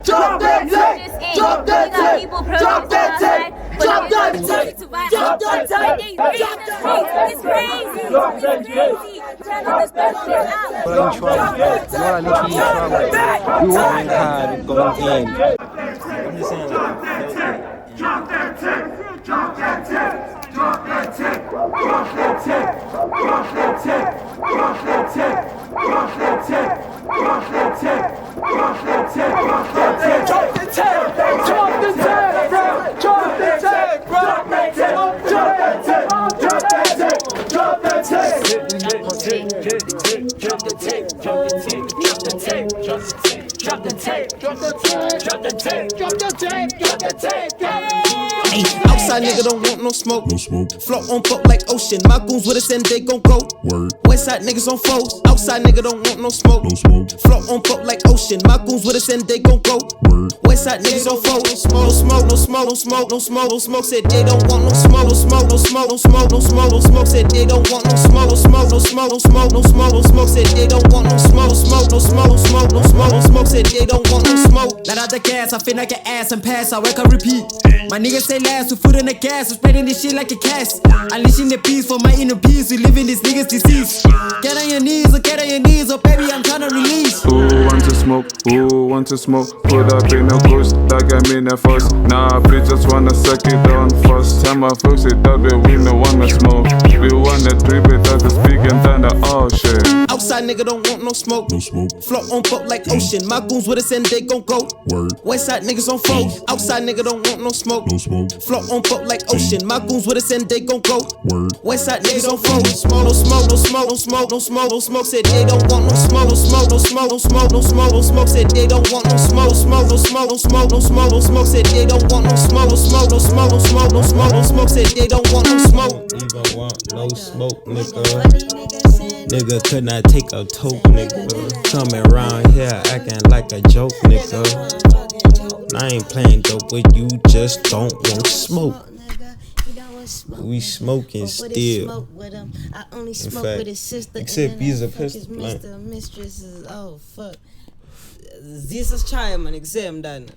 Drop that tape! Drop that tape! Drop that tape! Drop that tape! Drop that tape! It's crazy! It's crazy! We working hard, going in. I'm just saying, drop that tape! Drop that tape! Drop that tape! Drop that tape! Drop that tape! Drop that tape! Drop that tape! Drop that tape! Drop that tape! Drop that tape! Drop the tape! Drop the tape, bro! Drop the tape! Drop that tape! Drop that tape! Drop that tape! Drop that tape! Drop the tape! Drop the tape! Drop the tape! Drop the tape! Drop the tape! Drop the tape! Drop the tape! Drop the tape! Drop the tape! Ay, outside nigga don't want no smoke. Float on fuck like ocean. My goons with us and they gon' go. Westside niggas on foes. Outside nigga don't want no smoke. Float on fuck like ocean. My goons with us and they gon' go. Westside niggas on foes. No smoke, no smoke, no smoke, no smoke, no smoke. Said they don't want no smoke, no smoke, no smoke, no smoke, no smoke, no smoke. Said they don't want no smoke, no smoke, no smoke, no smoke, no smoke, no smoke. Said they don't want no smoke, smoke, no smoke, no smoke, no smoke, no smoke. Said they don't want no smoke. Let out the gas, I feel like an ass and pass. I work and repeat. My niggas say last, we foot in the gas, we spreading this shit like a cast. Unleashing the peace for my inner peace, we living this niggas disease. Get on your knees, oh baby, I'm tryna release. Who wants to smoke? Who wants to smoke? Put up in a bush, like I'm in a fuss. Nah, bitch, just wanna suck it down first. Time I fix it up, but we no wanna smoke. We wanna trip it up, speak and thunder, oh shit. Outside nigga don't want no smoke. Float on fuck like ocean. My goons with us and they gon' go. Westside niggas on foes. Outside nigga don't want no smoke. Float on fuck like ocean. My goons with us and they gon' go. Westside niggas on foes. No smoke, no smoke, no smoke, no smoke, no smoke. Said they don't want no smoke, no smoke, no smoke, no smoke, no smoke, no smoke. Said they don't want no smoke, smoke, no smoke, no smoke, no smoke, no smoke. Said they don't want no smoke, no smoke, no smoke, no smoke, no smoke, no smoke. Said they don't want no smoke. Even want no smoke, nigga. Nigga could not take a toke, nigga. Coming around here acting like a joke, nigga. I ain't playing dope with you, just don't want smoke. We smoking still. I only In smoke fact, with his sister. except he's a pistol Mr. Mistresses. Oh fuck. This is child man, exam done.